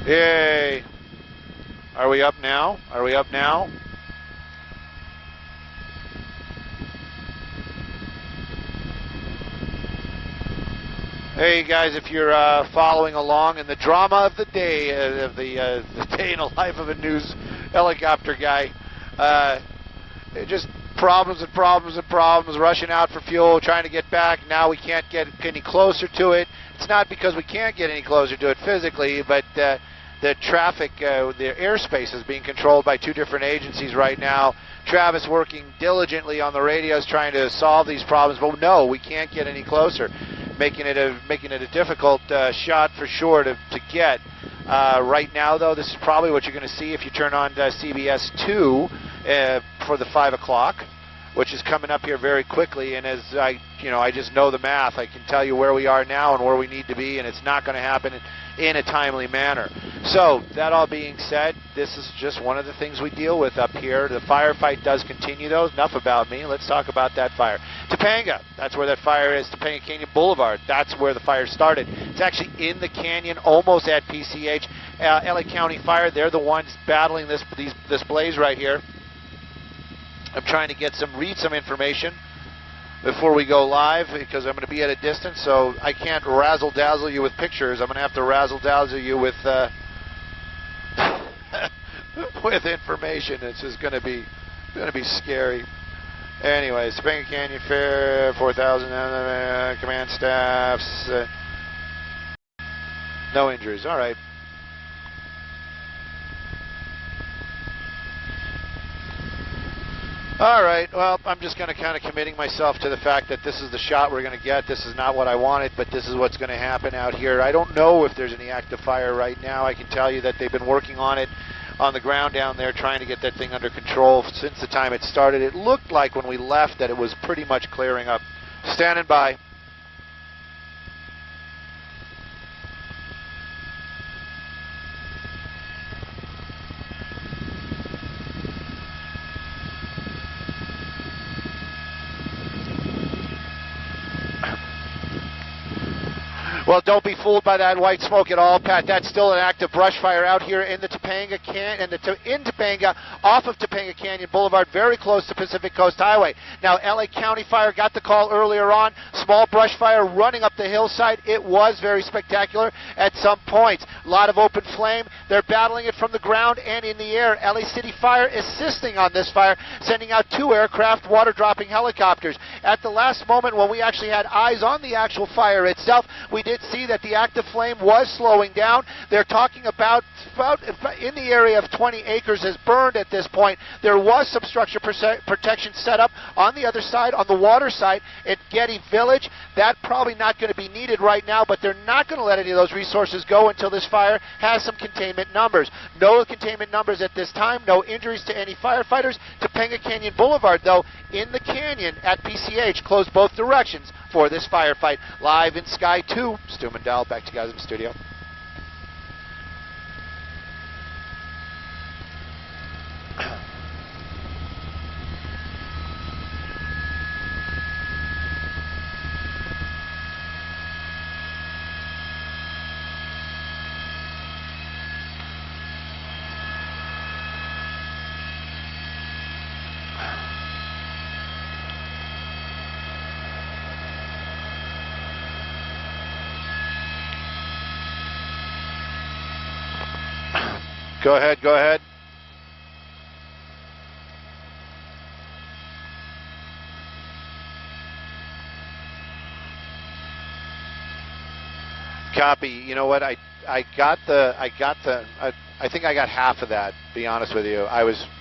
Yay. Are we up now? Are we up now? Hey guys, if you're following along in the drama of the day, the day in the life of a news helicopter guy, just problems and problems and problems, rushing out for fuel, trying to get back. Now we can't get any closer to it. It's not because we can't get any closer to it physically, but the traffic, the airspace is being controlled by two different agencies right now. Travis working diligently on the radios trying to solve these problems, but no, we can't get any closer, making it a difficult shot for sure to get. Right now, though, this is probably what you're going to see if you turn on CBS 2 for the 5 o'clock, which is coming up here very quickly. And as I just know the math, I can tell you where we are now and where we need to be, and it's not going to happen in a timely manner. So that all being said, this is just one of the things we deal with up here. The firefight does continue, though. Enough about me. Let's talk about that fire. Topanga, that's where that fire is. Topanga Canyon Boulevard, that's where the fire started. It's actually in the canyon, almost at PCH. LA County Fire, they're the ones battling this blaze right here. I'm trying to read some information before we go live, because I'm going to be at a distance, so I can't razzle-dazzle you with pictures. I'm going to have to razzle-dazzle you with with information. It's just going to be scary. Anyways, Topanga Canyon Fair, 4,000 command staffs, no injuries. All right. All right, well, I'm just going to kind of committing myself to the fact that this is the shot we're going to get. This is not what I wanted, but this is what's going to happen out here. I don't know if there's any active fire right now. I can tell you that they've been working on it on the ground down there, trying to get that thing under control since the time it started. It looked like when we left that it was pretty much clearing up. Standing by. Well, don't be fooled by that white smoke at all, Pat. That's still an active brush fire out here in the Topanga Canyon, in Topanga, off of Topanga Canyon Boulevard, very close to Pacific Coast Highway. Now, LA County Fire got the call earlier on. Small brush fire running up the hillside. It was very spectacular at some points. A lot of open flame. They're battling it from the ground and in the air. LA City Fire assisting on this fire, sending out 2 aircraft, water-dropping helicopters. At the last moment, when we actually had eyes on the actual fire itself, we did see that the active flame was slowing down. They're talking about in the area of 20 acres has burned at this point. There was some structure protection set up on the other side, on the water side at Getty Village. That's probably not going to be needed right now, but they're not going to let any of those resources go until this fire has some containment numbers. No containment numbers at this time, no injuries to any firefighters. Topanga Canyon Boulevard, though, in the canyon at PCH, closed both directions for this firefight. Live in Sky 2, Stu Mundel, back to you guys in the studio. Go ahead, go ahead. Copy. You know what? I think I got half of that, to be honest with you.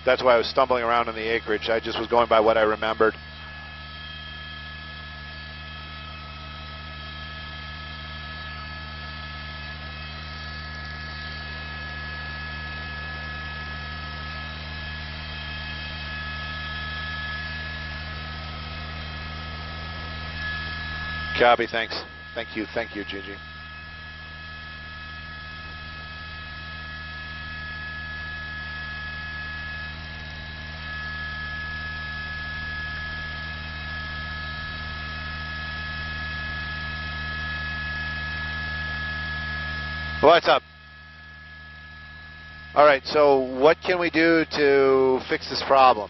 That's why I was stumbling around in the acreage. I just was going by what I remembered. Copy, thanks. Thank you, Gigi. What's up? All right, so what can we do to fix this problem?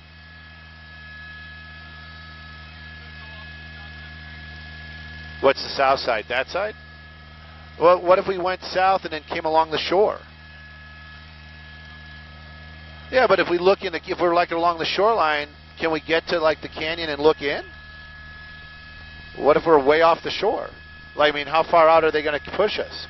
What's the south side? That side? Well, what if we went south and then came along the shore? Yeah, but if we look in, if we're like along the shoreline, can we get to like the canyon and look in? What if we're way off the shore? Like, I mean, how far out are they going to push us?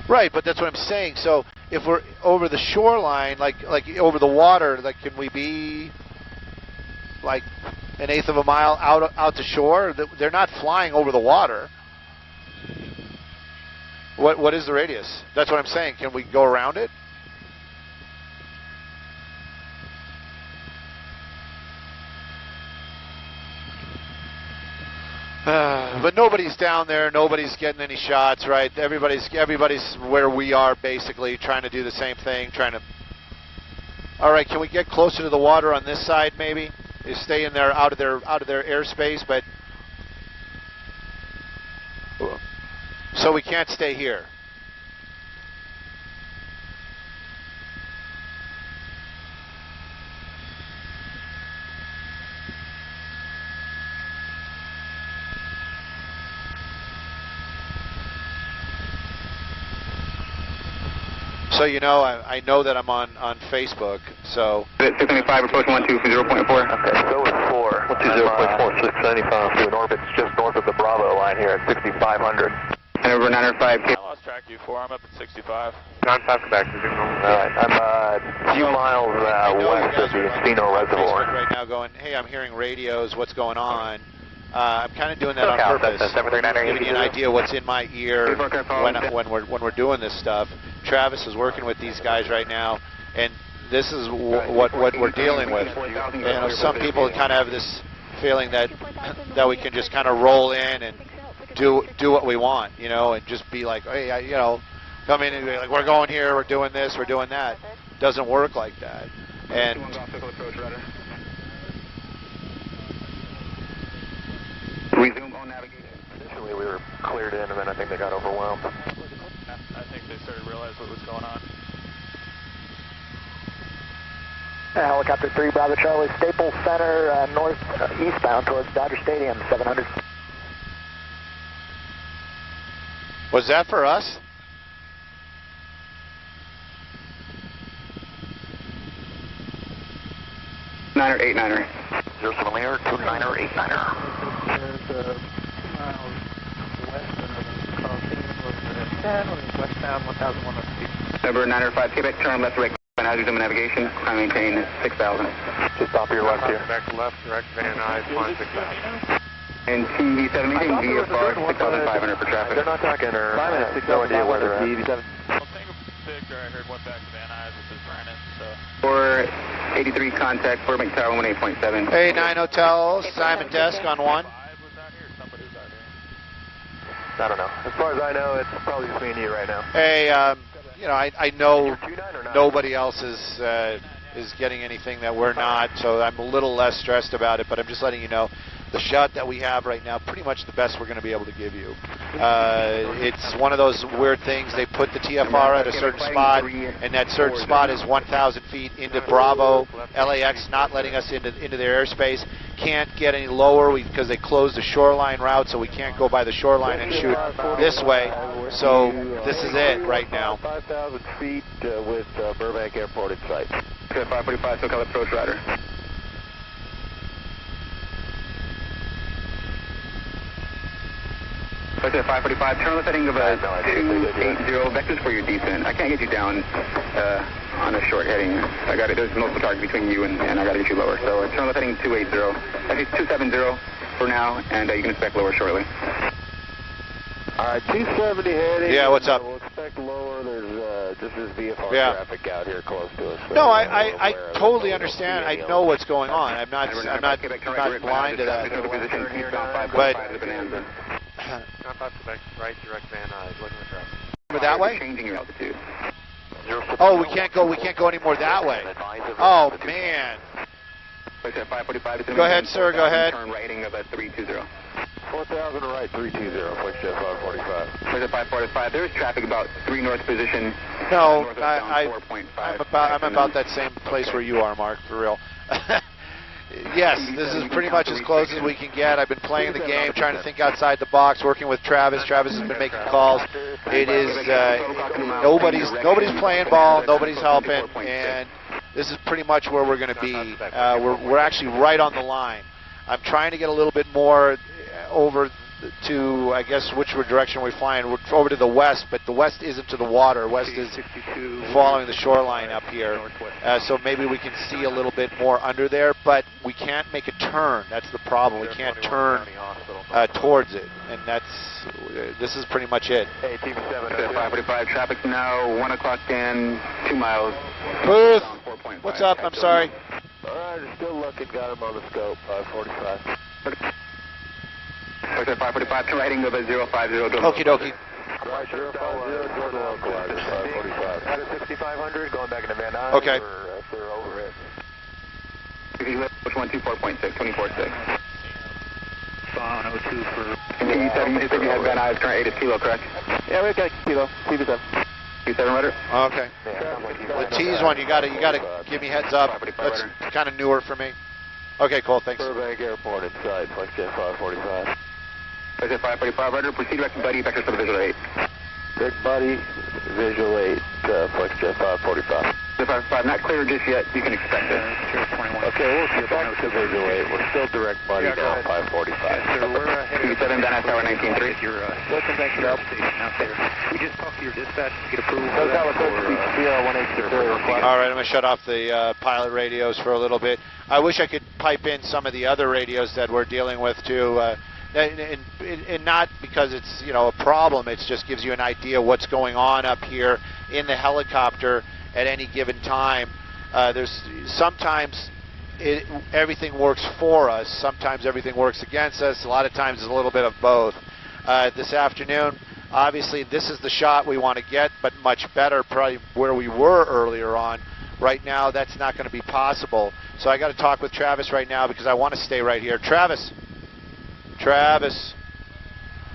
Right, but that's what I'm saying. So if we're over the shoreline, like over the water, like can we be like an eighth of a mile out to shore? They're not flying over the water. What is the radius? That's what I'm saying. Can we go around it? But nobody's down there. Nobody's getting any shots, right? Everybody's where we are, basically trying to do the same thing. All right, can we get closer to the water on this side, maybe? Is stay in there, out of their airspace, but so we can't stay here. So you know, I know that I'm on Facebook, so... 675, approach 120.4. Okay, go with 4. 120.4, 695 to an orbit just north of the Bravo line here at 6,500. And over 905. I lost track of you 4, I'm up at 65. 95 back to 0. Alright, I'm a few miles west of the Encino Reservoir. Right now going, hey, I'm hearing radios, what's going on? I'm kind of doing that on purpose, giving you an idea what's in my ear when we're doing this stuff. Travis is working with these guys right now, and this is what we're dealing with. You know, some people kind of have this feeling that we can just kind of roll in and do what we want, you know, and just be like, hey, you know, come in and be like, we're going here, we're doing this, we're doing that. It doesn't work like that. And resume on navigation. Initially we were cleared in, and then I think they got overwhelmed. I think they started to realize what was going on. Helicopter 3, Bravo Charlie, Staples Center, north eastbound towards Dodger Stadium, 700. was that for us? Niner, 8-9er. 07 Lear, 29er, 8-9er. There's miles west of Carl 10, westbound 1,100 feet. Over 905, Quebec, turn left, right, and now resume navigation. I maintain 6,000. Just top of your left here. Back to left, direct Van Nuys, flying 6,000. And TV7 meeting, VFR 6,500 for traffic. They're not talking, or I have no idea where they're at. Well, Tango Victor, I heard, went back to Van Nuys, which is Brandon, so... 483 contact, 4 Mike Tower, 18.7. Hey, 9 Hotel, Simon Desk on 1. Was out here, somebody was out here. I don't know. As far as I know, it's probably just me and you right now. Hey, you know, I know nobody else is getting anything that we're not, so I'm a little less stressed about it, but I'm just letting you know the shot that we have right now, pretty much the best we're going to be able to give you. It's one of those weird things. They put the TFR at a certain spot, and that certain spot is 1,000 feet into Bravo. LAX not letting us into their airspace. Can't get any lower because they closed the shoreline route, so we can't go by the shoreline and shoot this way. So this is it right now. 5,000 feet with Burbank Airport in sight. Okay, 545, SoCal approach radar. Okay, 545, turn left heading of 280 vectors for your descent. I can't get you down on a short heading. I got it. There's multiple targets between you and I got to get you lower. So turn left heading 280. Actually, 270 for now, and you can expect lower shortly. All right, 270 heading. Yeah, what's up? We'll expect lower. There's just this VFR traffic out here close to us. So no, I totally understand. I know what's going on. I'm not blind to that. But right, direct Van Nuys, looking at traffic. That way? Changing your altitude. Oh, we can't go any more that way. Oh man. Okay, 545. Go ahead, sir. Go ahead. Turn right heading of 320. 4000 right, 320, flight jet 545. Flight jet 545, there's traffic about 3 north position. No, north of I'm 4.5. about that same place where you are, Mark, for real. Yes, this is pretty much as close as we can get. I've been playing the game, trying to think outside the box, working with Travis. Travis has been making calls. It is nobody's playing ball, nobody's helping, and this is pretty much where we're going to be. We're actually right on the line. I'm trying to get a little bit more over to, I guess, which direction we're flying. We're over to the west, but the west isn't to the water. West is following the shoreline up here. So maybe we can see a little bit more under there, but we can't make a turn. That's the problem. We can't turn towards it, and this is pretty much it. Hey, Team 7, 545, traffic now 1 o'clock and 2 miles. Booth, what's up? I'm sorry. All right, still looking. Got him on the scope, 545. Flight jet 545, turn right heading over 050. Okie dokie. Right, 050, go to localizer, 545. Out of 6500, going back into Van Nuys. Okay. For overhead. Which 124.6, 24.6. Phone 02 for... You said you had Van Nuys, current 8 is kilo, correct? Yeah, we got kilo, TV7. Q7 rudder? Okay. The T's one, you gotta give me heads up. That's kind of newer for me. Okay, cool, thanks. Burbank Airport inside, flight jet 545. Flight jet 545, rudder, proceed direct to Buddy, vectors for the visual 8. Big Buddy, visual 8, flight jet 545. 545, not clear just yet, you can expect it. Okay, we'll get back to visual 8. We're still direct Buddy now, 545. So we're headed Q7, Van Nuys, tower 19.3. You're welcome back to the station out there. We just talked to your dispatch to get approval. All right, I'm going to shut off the pilot radios for a little bit. I wish I could pipe in some of the other radios that we're dealing with too, and not because it's a problem. It just gives you an idea what's going on up here in the helicopter at any given time. There's sometimes everything works for us, sometimes everything works against us. A lot of times it's a little bit of both. This afternoon, obviously, this is the shot we want to get, but much better probably where we were earlier on. Right now, that's not going to be possible. So I got to talk with Travis right now because I want to stay right here. Travis,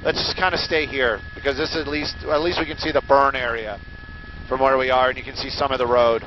let's just kind of stay here because this at least we can see the burn area from where we are, and you can see some of the road.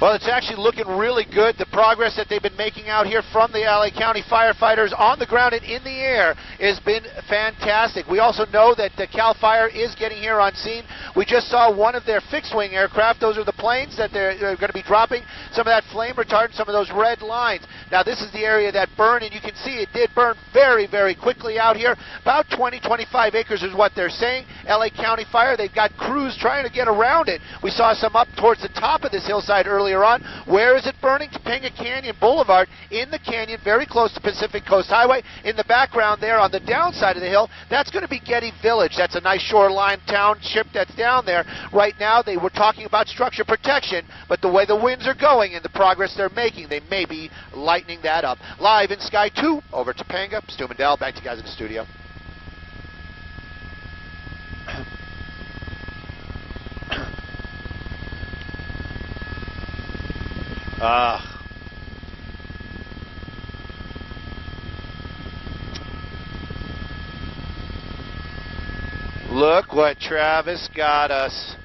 Well, it's actually looking really good. The progress that they've been making out here from the LA County firefighters on the ground and in the air has been fantastic. We also know that Cal Fire is getting here on scene. We just saw one of their fixed-wing aircraft. Those are the planes that they're going to be dropping some of that flame retardant, some of those red lines. Now, this is the area that burned, and you can see it did burn very, very quickly out here. About 20, 25 acres is what they're saying. LA County Fire, they've got crews trying to get around it. We saw some up towards the top of this hillside earlier on. Where is it burning? Topanga Canyon Boulevard in the canyon, very close to Pacific Coast Highway. In the background there on the downside of the hill, that's going to be Getty Village. That's a nice shoreline township that's down there. Right now, they were talking about structure protection, but the way the winds are going and the progress they're making, they may be lightening that up. Live in Sky 2, over Topanga, Stu Mundel, back to you guys in the studio. Look what Travis got us.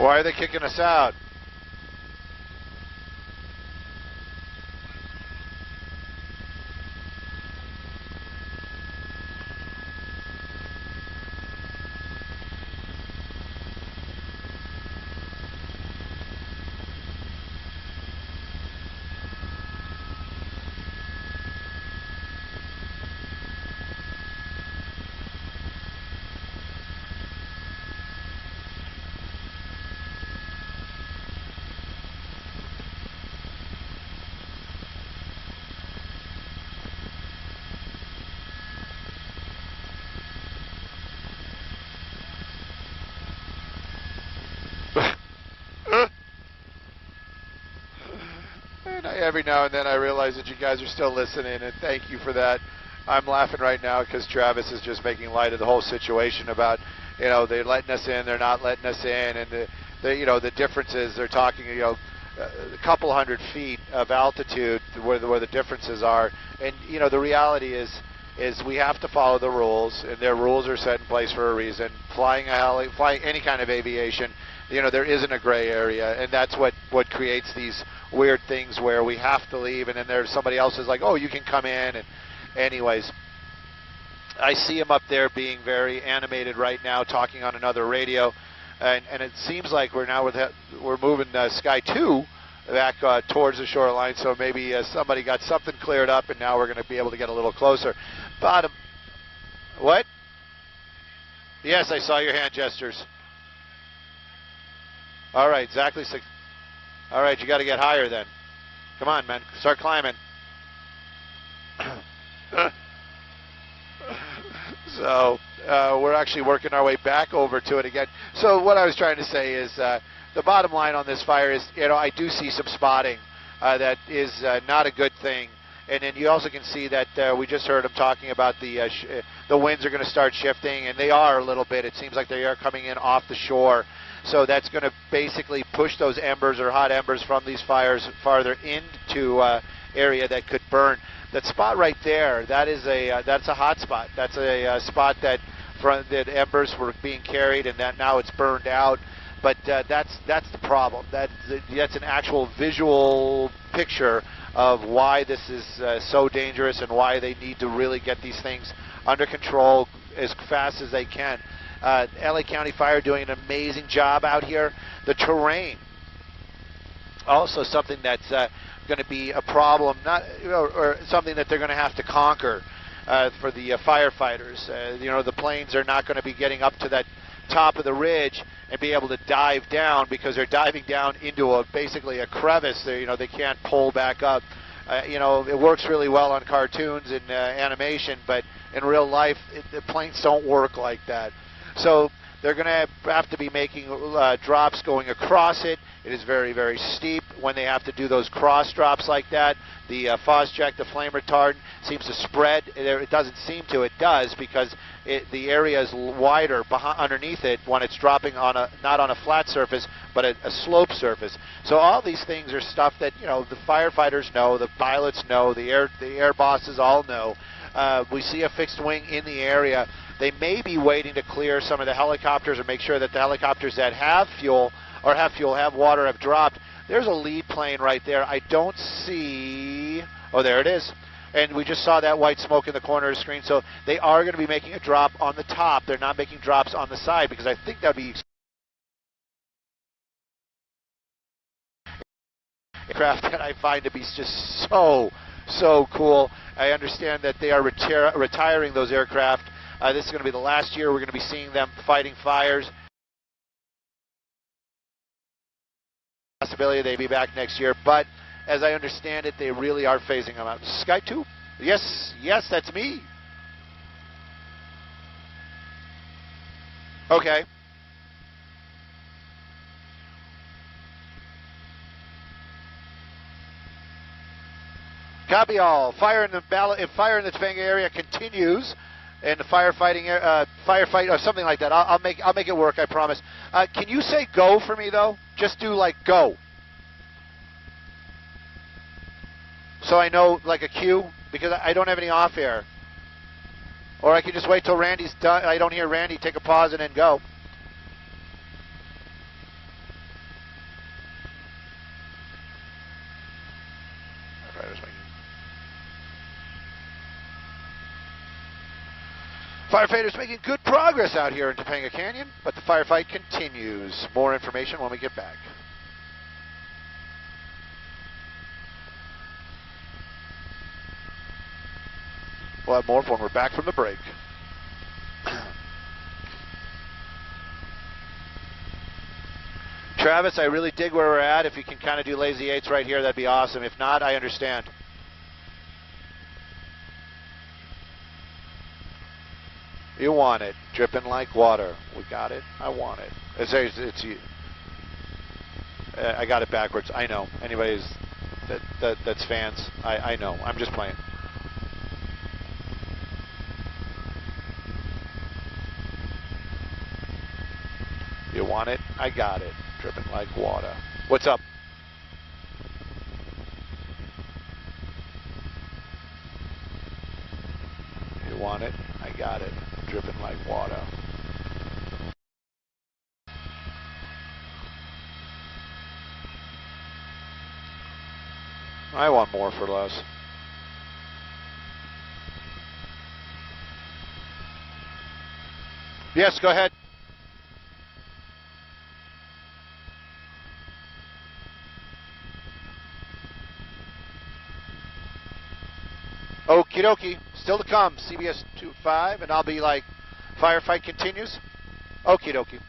Why are they kicking us out? Every now and then I realize that you guys are still listening, and thank you for that. I'm laughing right now because Travis is just making light of the whole situation about, you know, they're letting us in, they're not letting us in, and you know, the differences. They're talking, you know, a couple hundred feet of altitude where the differences are, and you know, the reality is we have to follow the rules, and their rules are set in place for a reason. Flying any kind of aviation, you know, there isn't a gray area, and that's what creates these weird things where we have to leave, and then there's somebody else is like, oh, you can come in. And anyways, I see him up there being very animated right now, talking on another radio, and it seems like we're moving Sky 2 back towards the shoreline, so maybe somebody got something cleared up, and now we're going to be able to get a little closer. Bottom. What? Yes, I saw your hand gestures. All right, exactly 6. All right, you got to get higher then. Come on, man. Start climbing. So we're actually working our way back over to it again. So what I was trying to say is the bottom line on this fire is, you know, I do see some spotting that is not a good thing. And then you also can see that we just heard him talking about the winds are going to start shifting, and they are a little bit. It seems like they are coming in off the shore. So that's going to basically push those embers or hot embers from these fires farther into area that could burn. That spot right there, that's a hot spot. That's a spot that embers were being carried, and that now it's burned out. But that's the problem. That's an actual visual picture of why this is so dangerous and why they need to really get these things under control as fast as they can. LA County Fire doing an amazing job out here. The terrain, also something that's going to be a problem, or something that they're going to have to conquer for the firefighters. You know, the planes are not going to be getting up to that top of the ridge and be able to dive down, because they're diving down into basically a crevice. You know, they can't pull back up. You know, it works really well on cartoons and animation, but in real life, the planes don't work like that. So they're going to have to be making drops going across it. It is very, very steep when they have to do those cross drops like that. The Phosgec, the flame retardant, seems to spread. It doesn't seem to. It does, because the area is wider underneath it when it's dropping on not on a flat surface, but a slope surface. So all these things are stuff that, you know, the firefighters know, the pilots know, the air bosses all know. We see a fixed wing in the area. They may be waiting to clear some of the helicopters or make sure that the helicopters that have fuel, have water, have dropped. There's a lead plane right there. I don't see... Oh, there it is. And we just saw that white smoke in the corner of the screen. So they are going to be making a drop on the top. They're not making drops on the side, because I think that would be... aircraft that I find to be just so cool. I understand that they are retiring those aircraft. This is going to be the last year we're going to be seeing them fighting fires. Possibility they be back next year, but as I understand it, they really are phasing them out. Sky 2? Yes, that's me. Okay. Copy all. Fire in the Topanga area continues. And the firefight or something like that. I'll make it work, I promise. Can you say go for me though? Just do like go, so I know, like a cue, because I don't have any off air. Or I can just wait till Randy's done. I don't hear Randy. Take a pause and then go. Firefighters making good progress out here in Topanga Canyon, but the firefight continues. More information when we get back. We'll have more when we're back from the break. Travis, I really dig where we're at. If you can kind of do lazy eights right here, that'd be awesome. If not, I understand. You want it. Dripping like water. We got it. I want it. It's you. I got it backwards. I know. Anybody's that's fans. I know. I'm just playing. You want it? I got it. Dripping like water. What's up? You want it? I got it. Dripping like water. I want more for less. Yes, go ahead. Okie dokie. Still to come. CBS 25, and I'll be like, firefight continues. Okie dokie.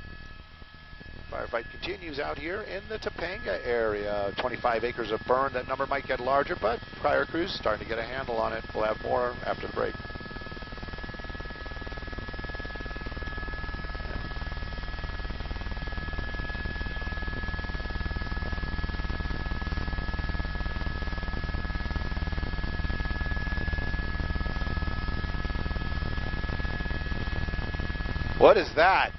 Firefight continues out here in the Topanga area. 25 acres of burn. That number might get larger, but fire crews starting to get a handle on it. We'll have more after the break. What is that?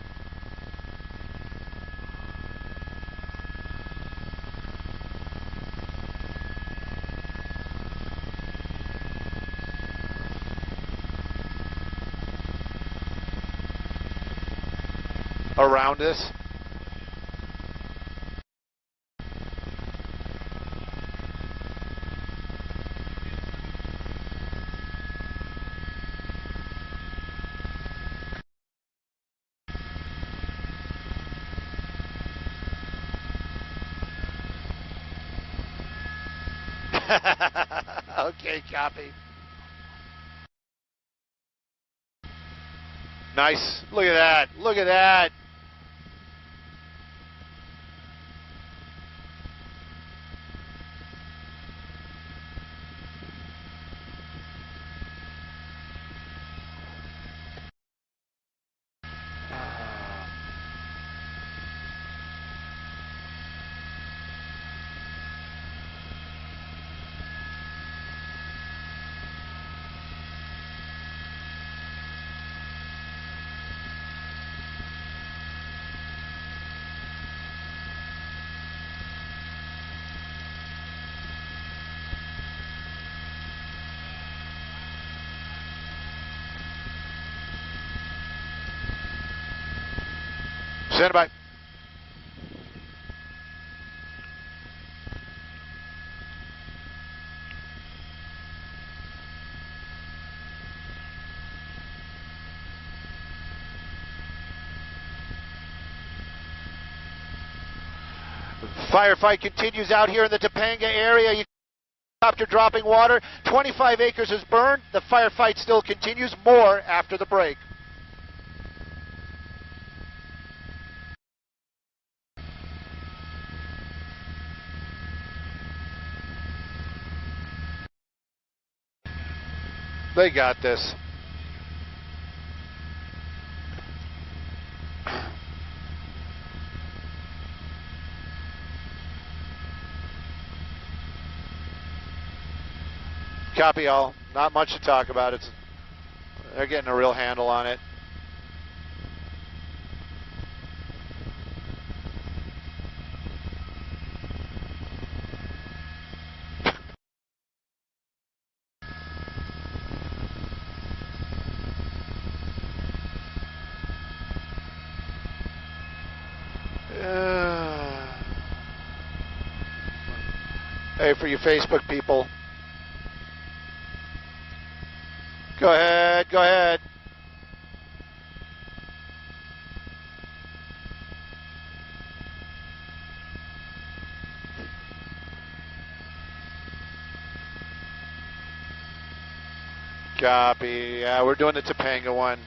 Around us? Okay, copy. Nice. Look at that. Look at that. Stand by. Firefight continues out here in the Topanga area. Helicopter dropping water. 25 acres is burned. The firefight still continues. More after the break. They got this. Copy all. Not much to talk about. They're getting a real handle on it. Hey, for you Facebook people. Go ahead, go ahead. Copy. Yeah, we're doing the Topanga one.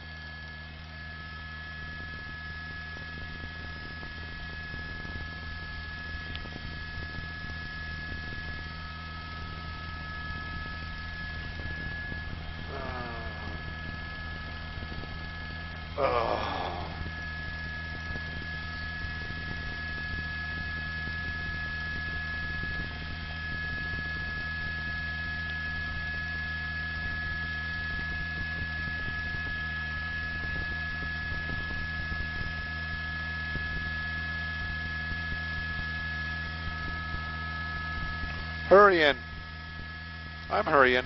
Hurrying. I'm hurrying.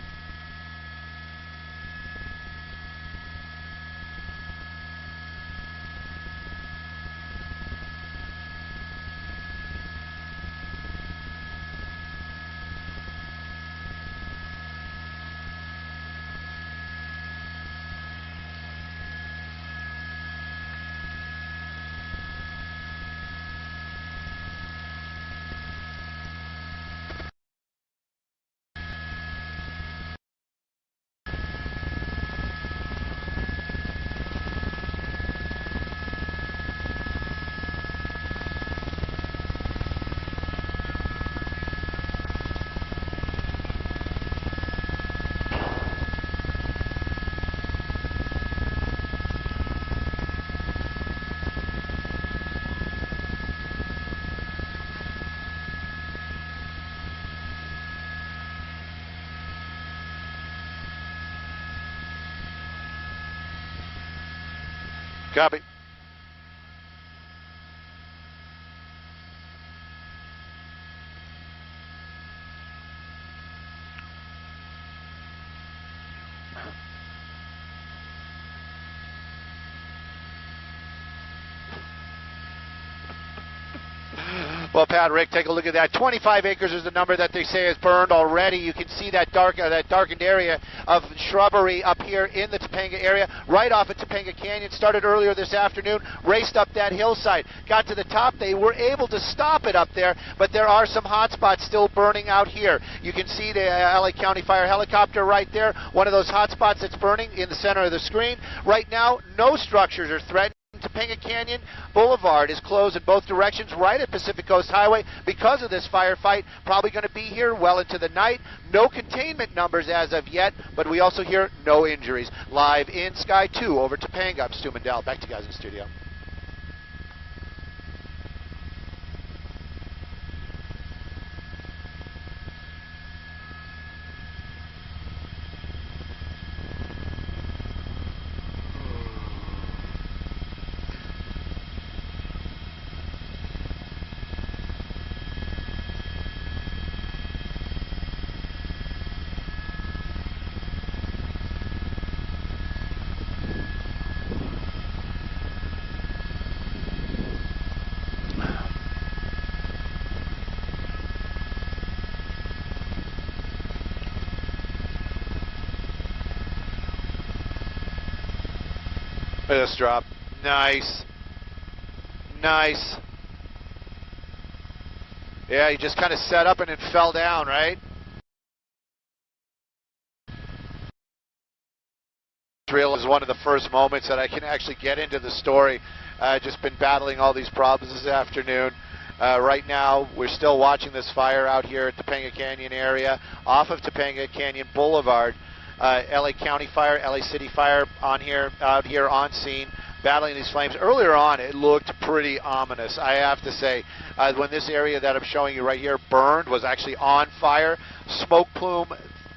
Copy. Well, Pat, Rick, take a look at that. 25 acres is the number that they say is burned already. You can see that darkened area of shrubbery up here in the Topanga area, right off at Topanga Canyon. Started earlier this afternoon, raced up that hillside, got to the top. They were able to stop it up there, but there are some hot spots still burning out here. You can see the LA County Fire helicopter right there, one of those hot spots that's burning in the center of the screen. Right now, no structures are threatened. Topanga Canyon Boulevard is closed in both directions right at Pacific Coast Highway because of this firefight. Probably going to be here well into the night. No containment numbers as of yet, but we also hear no injuries. Live in Sky 2 over Topanga. I'm Stu Mundel. Back to you guys in the studio. This drop. Nice. Nice. Yeah, he just kind of set up and it fell down, right? Drill is one of the first moments that I can actually get into the story. Just been battling all these problems this afternoon. Right now, we're still watching this fire out here at Topanga Canyon area, off of Topanga Canyon Boulevard. LA County Fire, LA City Fire out here on scene, battling these flames. Earlier on, it looked pretty ominous, I have to say. When this area that I'm showing you right here burned, was actually on fire. Smoke plume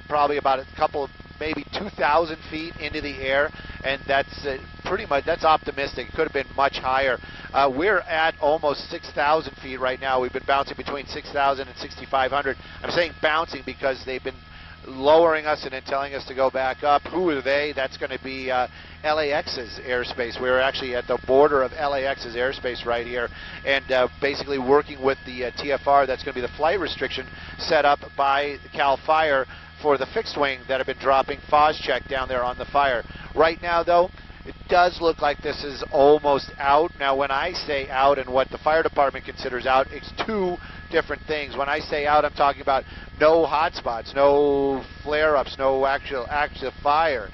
probably about a couple, maybe 2,000 feet into the air, and that's pretty much, that's optimistic. It could have been much higher. We're at almost 6,000 feet right now. We've been bouncing between 6,000 and 6,500. I'm saying bouncing because they've been lowering us and then telling us to go back up. Who are they? That's going to be LAX's airspace. We're actually at the border of LAX's airspace right here, and basically working with the TFR. That's going to be the flight restriction set up by Cal Fire for the fixed wing that have been dropping FOS check down there on the fire. Right now, though, It does look like this is almost out. Now, when I say out and what the fire department considers out, it's two different things. When I say out, I'm talking about no hot spots, no flare-ups, no actual active fire.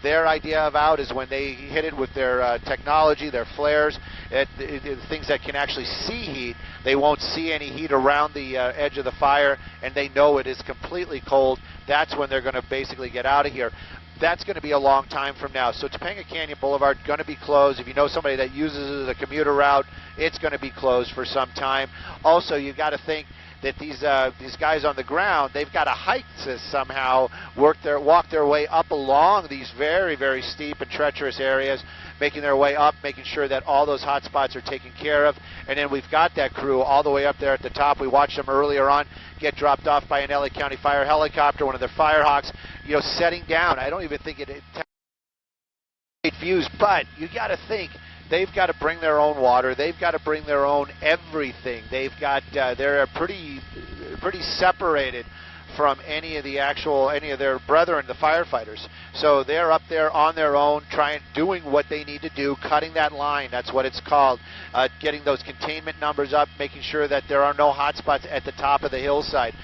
Their idea of out is when they hit it with their technology, their flares, things that can actually see heat. They won't see any heat around the edge of the fire, and they know it is completely cold. That's when they're going to basically get out of here. That's going to be a long time from now. So Topanga Canyon Boulevard going to be closed. If you know somebody that uses the commuter route, it's going to be closed for some time. Also, you've got to think that these guys on the ground, they've got to hike to somehow walk their way up along these very, very steep and treacherous areas, making their way up, making sure that all those hot spots are taken care of. And then we've got that crew all the way up there at the top. We watched them earlier on get dropped off by an LA County Fire helicopter, one of their Firehawks, setting down. I don't even think it views, but you got to think they've got to bring their own water. They've got to bring their own everything. They're pretty separated from any of their brethren, the firefighters. So they're up there on their own, doing what they need to do, cutting that line. That's what it's called. Getting those containment numbers up, making sure that there are no hot spots at the top of the hillside.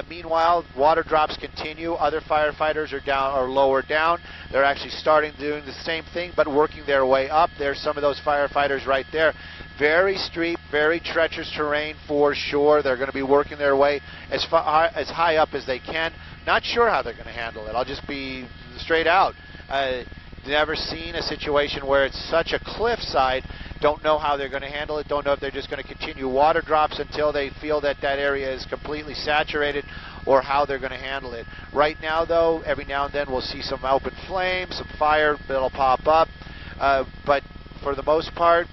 Meanwhile, water drops continue. Other firefighters are lower down. They're actually starting doing the same thing, but working their way up. There's some of those firefighters right there. Very steep, very treacherous terrain for sure. They're going to be working their way as high up as they can. Not sure how they're going to handle it. I'll just be straight out. Never seen a situation where it's such a cliffside. Don't know how they're going to handle it. Don't know if they're just going to continue water drops until they feel that area is completely saturated, or how they're going to handle it. Right now, though, every now and then we'll see some open flames, some fire that'll pop up. But for the most part,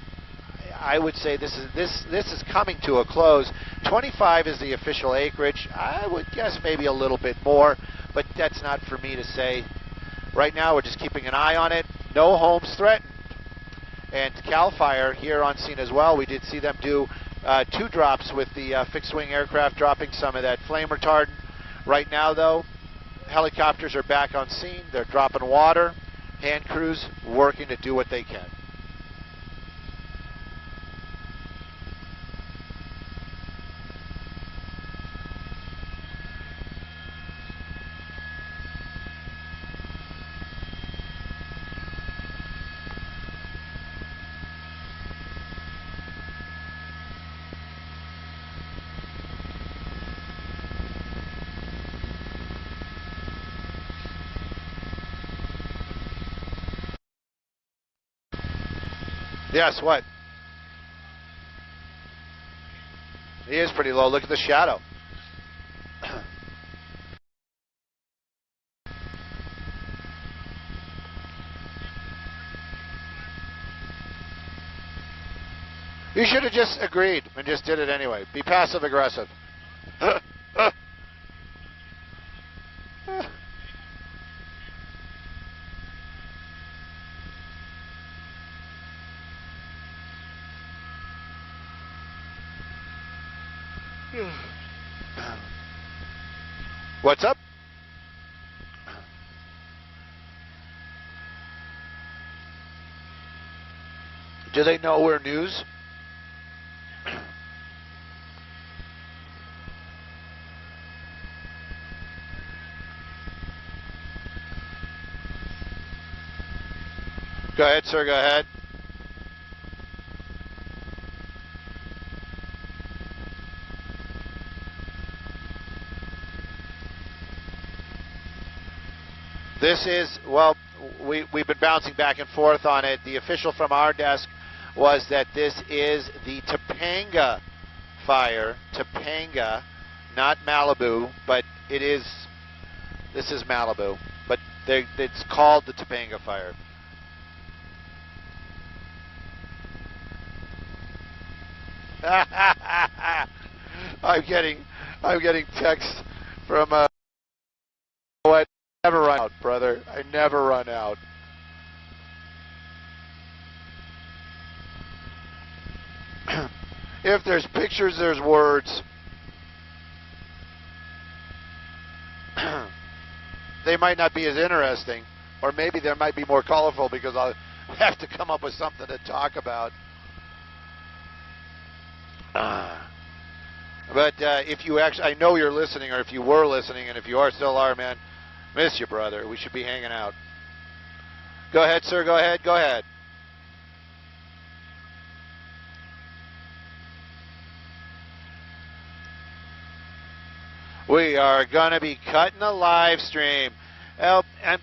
I would say this is coming to a close. 25 is the official acreage. I would guess maybe a little bit more, but that's not for me to say. Right now, we're just keeping an eye on it. No homes threatened. And CAL FIRE here on scene as well. We did see them do 2 drops with the fixed-wing aircraft, dropping some of that flame retardant. Right now, though, helicopters are back on scene. They're dropping water. Hand crews working to do what they can. Yes, what? He is pretty low. Look at the shadow. You should have just agreed and just did it anyway. Be passive aggressive. What's up? Do they know we're news? Go ahead, sir, go ahead. This is, well, we've been bouncing back and forth on it. The official from our desk was that this is the Topanga fire. Topanga, not Malibu, but this is Malibu, but it's called the Topanga fire. I'm getting texts from what? Never run out, brother. I never run out. If there's pictures, there's words. They might not be as interesting, or maybe they might be more colorful because have to come up with something to talk about. But if you actually, I know you're listening, or if you were listening, and if you are still are, man, miss you, brother. We should be hanging out. Go ahead, sir. Go ahead. Go ahead. We are going to be cutting the live stream. Well, and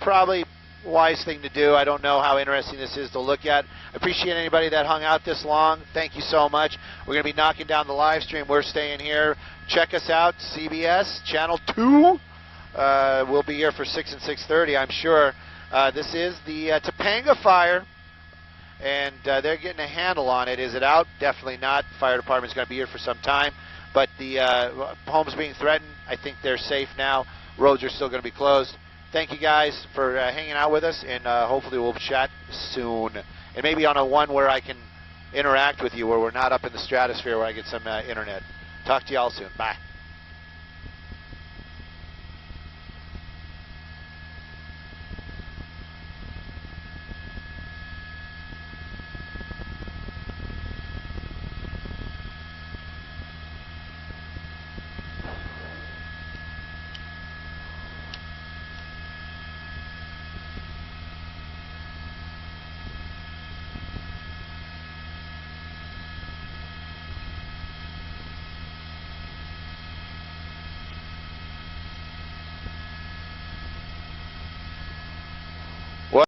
probably wise thing to do. I don't know how interesting this is to look at. I appreciate anybody that hung out this long. Thank you so much. We're going to be knocking down the live stream. We're staying here. Check us out, CBS, Channel 2. We'll be here for 6 and 6:30, I'm sure. This is the Topanga fire, and they're getting a handle on it. Is it out? Definitely not. The fire department's going to be here for some time. But the homes being threatened, I think they're safe now. Roads are still going to be closed. Thank you guys for hanging out with us, and hopefully we'll chat soon. And maybe on a one where I can interact with you, where we're not up in the stratosphere, where I get some internet. Talk to y'all soon. Bye.